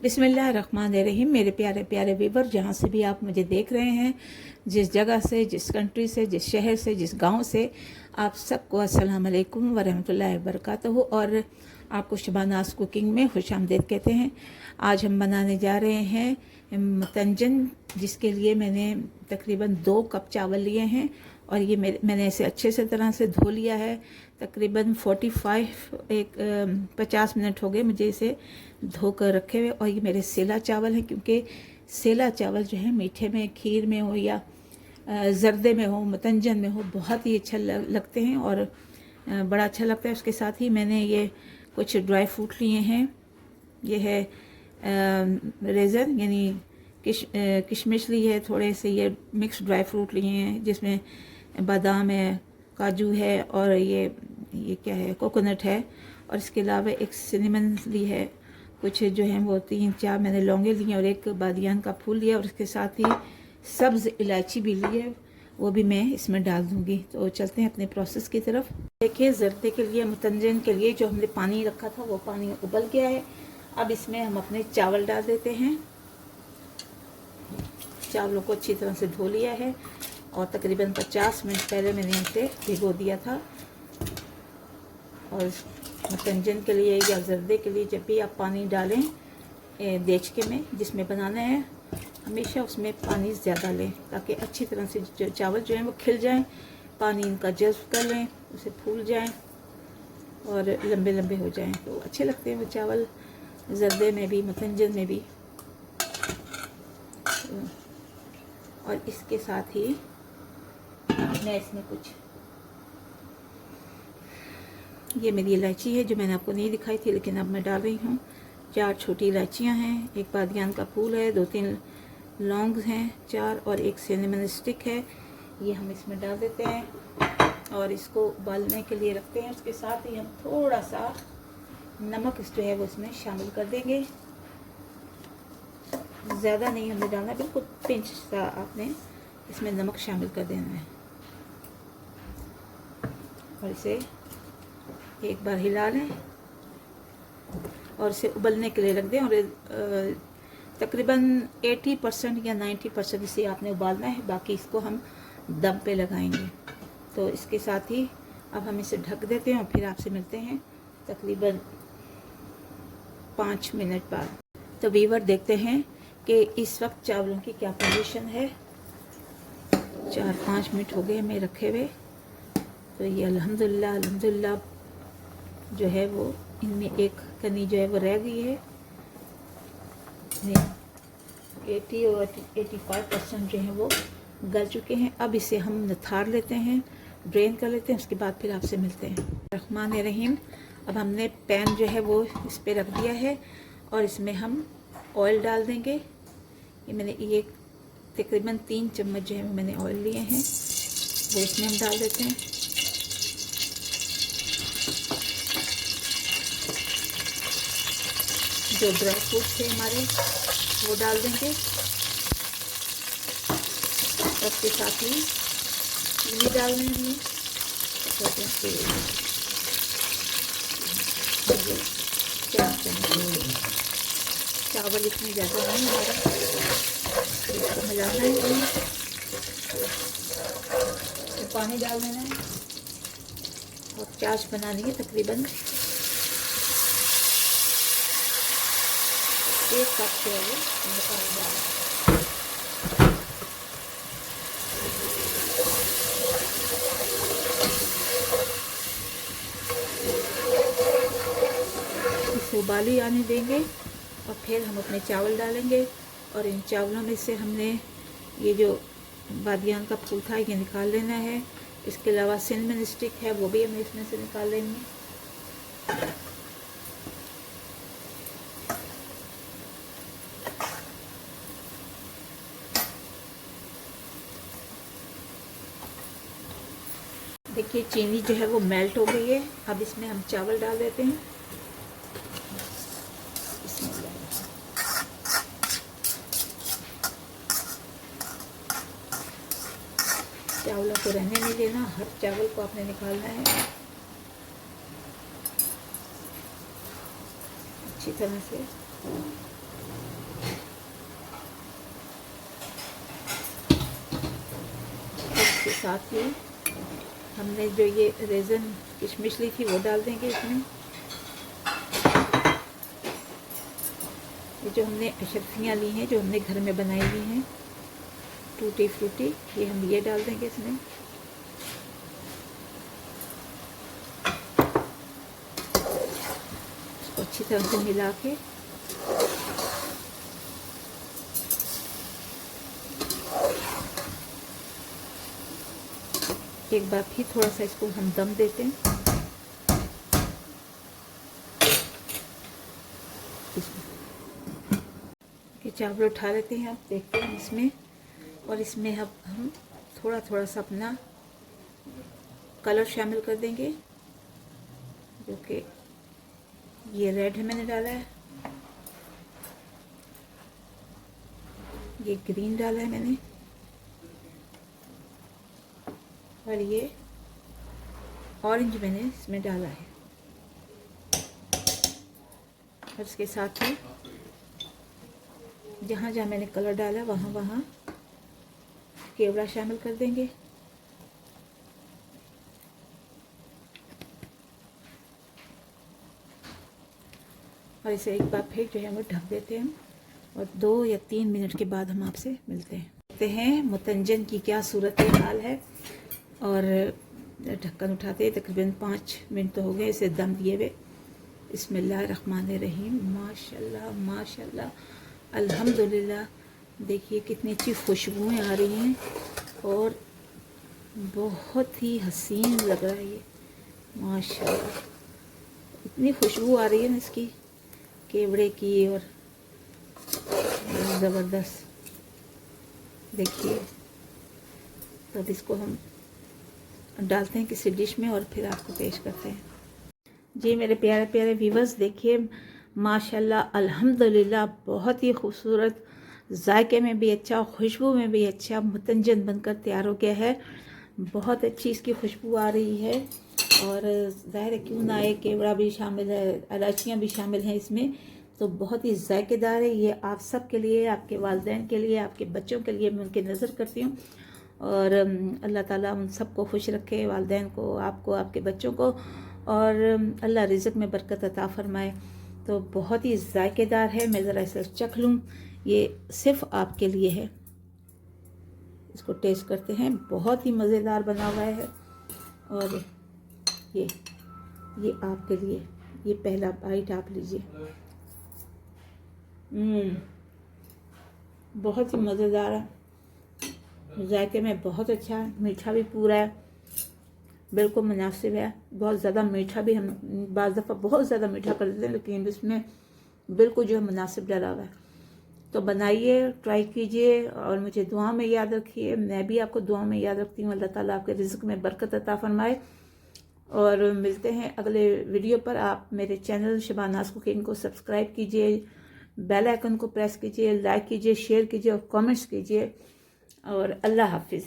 बिस्मिल्लाहिर्रहमानिर्रहीम। मेरे प्यारे प्यारे व्यूवर, जहाँ से भी आप मुझे देख रहे हैं, जिस जगह से, जिस कंट्री से, जिस शहर से, जिस गांव से, आप सबको अस्सलाम वालेकुम वरहमतुल्लाहि वबरकातुहू और आपको शबानाज कुकिंग में खुशामदीद कहते हैं। आज हम बनाने जा रहे हैं मतंजन, जिसके लिए मैंने तकरीबन 2 कप चावल लिए हैं और ये मैंने इसे अच्छे से तरह से धो लिया है। तकरीबन 50 मिनट हो गए मुझे इसे धोकर रखे हुए। और ये मेरे सेला चावल हैं, क्योंकि सेला चावल जो है मीठे में, खीर में हो या ज़र्दे में हो, मतंजन में हो, बहुत ही अच्छा लगते हैं और बड़ा अच्छा लगता है। उसके साथ ही मैंने ये कुछ ड्राई फ्रूट लिए हैं। ये है रेज़न यानी किशमिश ली है, थोड़े से ये मिक्स ड्राई फ्रूट लिए हैं, जिसमें बादाम है, काजू है और ये क्या है, कोकोनट है। और इसके अलावा एक सिनेमन ली है, कुछ जो है वो 3-4 मैंने लौंगे ली हैं और एक बादियान का फूल लिया और इसके साथ ही सब्ज़ इलायची भी ली है, वो भी मैं इसमें डाल दूँगी। तो चलते हैं अपने प्रोसेस की तरफ। देखिए, ज़र्दे के लिए, मतंजन के लिए जो हमने पानी रखा था वो पानी उबल गया है। अब इसमें हम अपने चावल डाल देते हैं। चावलों को अच्छी तरह से धो लिया है और तकरीबन 50 मिनट पहले मैंने इसे भिगो दिया था। और मतंजन के लिए या ज़र्दे के लिए जब भी आप पानी डालें देचके में जिसमें बनाना है, हमेशा उसमें पानी ज़्यादा लें, ताकि अच्छी तरह से जो चावल जो हैं वो खिल जाएं, पानी इनका जज़्ब कर लें, उसे फूल जाएं और लंबे लंबे हो जाएं, तो अच्छे लगते हैं वो चावल ज़र्दे में भी, मतंजन में भी। और इसके साथ ही मैं इसमें कुछ, ये मेरी इलायची है जो मैंने आपको नहीं दिखाई थी, लेकिन अब मैं डाल रही हूँ। 4 छोटी इलायचियाँ हैं, एक बादियान का फूल है, 2-3 लौंग हैं 4 और एक सिनेमन स्टिक है। ये हम इसमें डाल देते हैं और इसको उबालने के लिए रखते हैं। उसके साथ ही हम थोड़ा सा नमक जो है वो इसमें शामिल कर देंगे। ज़्यादा नहीं हमने डालना, बिल्कुल पिंच सा आपने इसमें नमक शामिल कर देना है और इसे एक बार हिला लें और इसे उबलने के लिए रख दें। और तकरीबन 80% या 90% इसे आपने उबालना है, बाकी इसको हम दम पे लगाएंगे। तो इसके साथ ही अब हम इसे ढक देते हैं और फिर आपसे मिलते हैं तकरीबन 5 मिनट बाद। तो व्यूअर, देखते हैं कि इस वक्त चावलों की क्या पोजीशन है। 4-5 मिनट हो गए हमें रखे हुए। तो ये अल्हम्दुलिल्लाह जो है वो इनमें एक कनी जो है वो रह गई है। 80 और 85% जो है वो गल चुके हैं। अब इसे हम निथार लेते हैं, ड्रेन कर लेते हैं, उसके बाद फिर आपसे मिलते हैं। रहमान रहीम। अब हमने पैन जो है वो इस पर रख दिया है और इसमें हम ऑयल डाल देंगे। ये मैंने ये तकरीबन 3 चम्मच जो है मैंने ऑयल लिए हैं, वो इसमें हम डाल देते हैं। जो ड्राई फ्रूट थे हमारे वो डाल देंगे। उसके साथ ही चीनी डाल देंगे। चावल इतनी ज़्यादा नहीं हमारा, इसको मिलाना है, तो पानी डाल देना है और चाश बनानी है। तकरीबन 1 कप जो है वो पानी डालना है। इसे उबाली आने देंगे और फिर हम अपने चावल डालेंगे और इन चावलों में से हमने ये जो बादियान का फूल था ये निकाल लेना है। इसके अलावा सिनेमन स्टिक है, वो भी हमें इसमें से निकाल लेंगे। देखिए, चीनी जो है वो मेल्ट हो गई है। अब इसमें हम चावल डाल देते हैं। चावलों को रहने नहीं देना, हर चावल को आपने निकालना है अच्छी तरह से। साथ ही हमने जो ये रेज़न किशमिश ली थी वो डाल देंगे इसमें। ये जो हमने अशरफियाँ ली हैं, जो हमने घर में बनाई हुई हैं टूटी फ्रूटी, ये हम ये डाल देंगे इसमें। इसको अच्छी तरह से मिला के एक बार फिर थोड़ा सा इसको हम दम देते हैं। ये चावल उठा लेते हैं, आप देखते हैं इसमें, और इसमें अब हम थोड़ा थोड़ा सा अपना कलर शामिल कर देंगे, जो कि ये रेड है मैंने डाला है, ये ग्रीन डाला है मैंने, और ये ऑरेंज मैंने इसमें डाला है। और इसके साथ ही जहाँ जहाँ मैंने कलर डाला वहाँ वहाँ केवड़ा शामिल कर देंगे। और इसे एक बार फिर जो है वो ढक देते हैं, और 2 या 3 मिनट के बाद हम आपसे मिलते हैं। देखते हैं मुतंजन की क्या सूरत हाल है। और ढक्कन उठाते हैं, तकरीबन 5 मिनट तो हो गए इसे दम दिए हुए। बिस्मिल्लाहिर्रहमानिर्रहीम। माशाल्लाह माशाल्लाह, अल्हम्दुलिल्लाह। देखिए कितनी अच्छी खुशबुएँ आ रही हैं और बहुत ही हसीन लग रहा है ये, माशाल्लाह। इतनी खुशबू आ रही है ना इसकी, केवड़े की, और ज़बरदस्त। देखिए, तो अब इसको हम डालते हैं किसी डिश में और फिर आपको पेश करते हैं। जी मेरे प्यारे प्यारे व्यूवर्स, देखिए माशाल्लाह अल्हम्दुलिल्लाह, बहुत ही खूबसूरत, जायके में भी अच्छा, खुशबू में भी अच्छा मुतंजन बनकर तैयार हो गया है। बहुत अच्छी इसकी खुशबू आ रही है, और ज़ाहिर है क्यों ना आए, केवड़ा भी शामिल है, इलायचियाँ भी शामिल हैं इसमें, तो बहुत ही जायकेदार है। ये आप सब के लिए, आपके वालिदैन के लिए, आपके बच्चों के लिए मैं उनकी नज़र करती हूँ, और अल्लाह ताला उन सबको खुश रखे, वालिदैन को, आपको, आपके बच्चों को, और अल्लाह रिज़्क़ में बरकत अता फरमाए। तो बहुत ही जायकेदार है। मैं ज़रा इसे चख लूँ, ये सिर्फ़ आपके लिए है। इसको टेस्ट करते हैं, बहुत ही मज़ेदार बना हुआ है। और ये आपके लिए, ये पहला बाइट आप लीजिए। बहुत ही मज़ेदार है, जायके में बहुत अच्छा है, मीठा भी पूरा है, बिल्कुल मुनासिब है। बहुत ज़्यादा मीठा भी, हम बाज़ दफ़ा बहुत ज़्यादा मीठा कर देते हैं, लेकिन इसमें बिल्कुल जो है मुनासिब डला हुआ है। तो बनाइए, ट्राई कीजिए, और मुझे दुआ में याद रखिए। मैं भी आपको दुआ में याद रखती हूँ। अल्लाह ताला आपके रिज़्क़ में बरकत अता फरमाए। और मिलते हैं अगले वीडियो पर। आप मेरे चैनल शबानाज़ कुकिंग को सब्सक्राइब कीजिए, बेल आइकन को प्रेस कीजिए, लाइक कीजिए, शेयर कीजिए और कमेंट्स कीजिए। और अल्लाह हाफिज़।